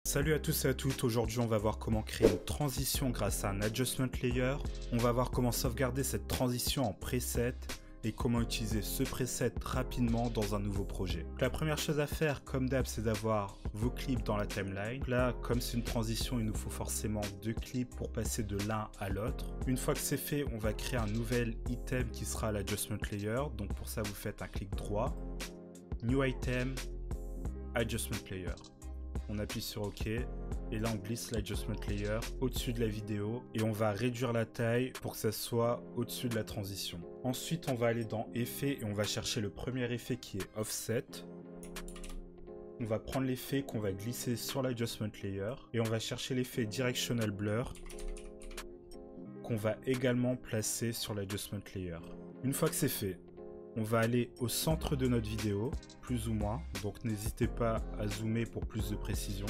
Salut à tous et à toutes, aujourd'hui on va voir comment créer une transition grâce à un adjustment layer. On va voir comment sauvegarder cette transition en preset et comment utiliser ce preset rapidement dans un nouveau projet. Donc, la première chose à faire, comme d'hab, c'est d'avoir vos clips dans la timeline. Donc là, comme c'est une transition, il nous faut forcément 2 clips pour passer de l'un à l'autre. Une fois que c'est fait, on va créer un nouvel item qui sera l'adjustment layer. Donc pour ça, vous faites un clic droit, New Item, Adjustment Layer. On appuie sur OK et là on glisse l'adjustment layer au-dessus de la vidéo et on va réduire la taille pour que ça soit au-dessus de la transition. Ensuite on va aller dans effet et on va chercher le premier effet qui est offset. On va prendre l'effet qu'on va glisser sur l'adjustment layer et on va chercher l'effet directional blur qu'on va également placer sur l'adjustment layer. Une fois que c'est fait, on va aller au centre de notre vidéo, plus ou moins, donc n'hésitez pas à zoomer pour plus de précision.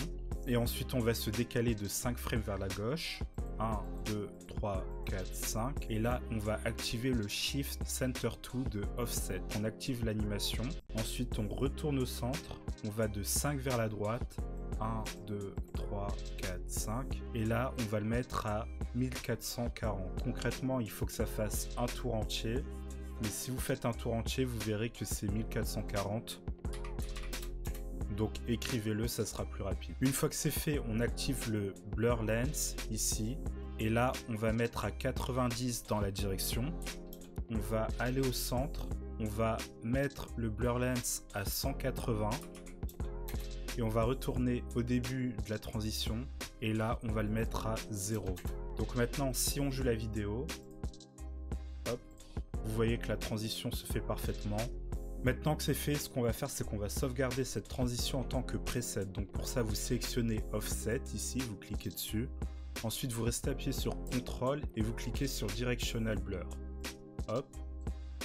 Et ensuite on va se décaler de 5 frames vers la gauche, 1, 2, 3, 4, 5. Et là on va activer le Shift Center To de Offset. On active l'animation, ensuite on retourne au centre, on va de 5 vers la droite, 1, 2, 3, 4, 5. Et là on va le mettre à 1440. Concrètement il faut que ça fasse un tour entier. Mais si vous faites un tour entier, vous verrez que c'est 1440. Donc écrivez-le, ça sera plus rapide. Une fois que c'est fait, on active le Blur Lens ici. Et là, on va mettre à 90 dans la direction. On va aller au centre. On va mettre le Blur Lens à 180. Et on va retourner au début de la transition. Et là, on va le mettre à 0. Donc maintenant, si on joue la vidéo, hop. Vous voyez que la transition se fait parfaitement. Maintenant que c'est fait, ce qu'on va faire, c'est qu'on va sauvegarder cette transition en tant que preset. Donc pour ça, vous sélectionnez Offset ici, vous cliquez dessus. Ensuite, vous restez appuyé sur CTRL et vous cliquez sur Directional Blur. Hop.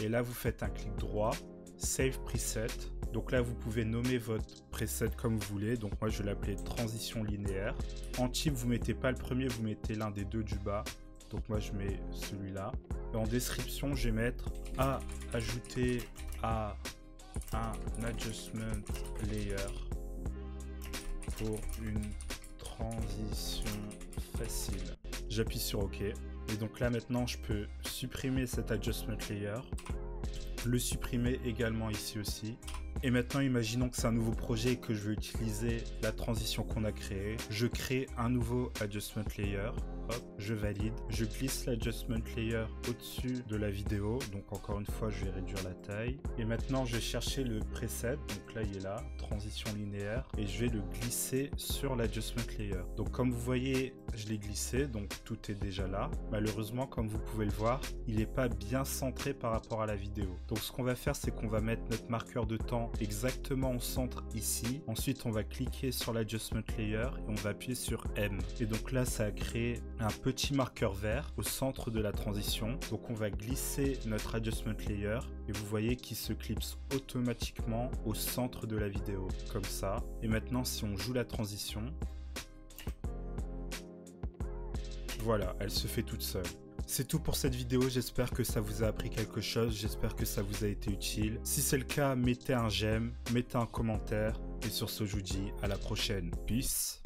Et là, vous faites un clic droit, Save Preset. Donc là, vous pouvez nommer votre preset comme vous voulez. Donc moi, je vais l'appeler Transition linéaire. En type, vous mettez pas le premier, vous mettez l'un des deux du bas. Donc moi, je mets celui-là. Et en description, je vais mettre à ajouter à un adjustment layer pour une transition facile. J'appuie sur OK. Et donc là maintenant, je peux supprimer cet adjustment layer, le supprimer également ici aussi. Et maintenant, imaginons que c'est un nouveau projet et que je veux utiliser la transition qu'on a créée. Je crée un nouveau adjustment layer. Hop, je valide. Je glisse l'adjustment layer au-dessus de la vidéo. Donc encore une fois, je vais réduire la taille. Et maintenant, je vais chercher le preset. Donc là, il est là, transition linéaire. Et je vais le glisser sur l'adjustment layer. Donc comme vous voyez, je l'ai glissé. Donc tout est déjà là. Malheureusement, comme vous pouvez le voir, il n'est pas bien centré par rapport à la vidéo. Donc ce qu'on va faire, c'est qu'on va mettre notre marqueur de temps exactement au centre ici. Ensuite, on va cliquer sur l'adjustment layer et on va appuyer sur M. Et donc là, ça a créé un petit marqueur vert au centre de la transition. Donc on va glisser notre adjustment layer et vous voyez qu'il se clipse automatiquement au centre de la vidéo, comme ça. Et maintenant, si on joue la transition, voilà, elle se fait toute seule. C'est tout pour cette vidéo, j'espère que ça vous a appris quelque chose, j'espère que ça vous a été utile. Si c'est le cas, mettez un j'aime, mettez un commentaire, et sur ce, je vous dis à la prochaine. Peace!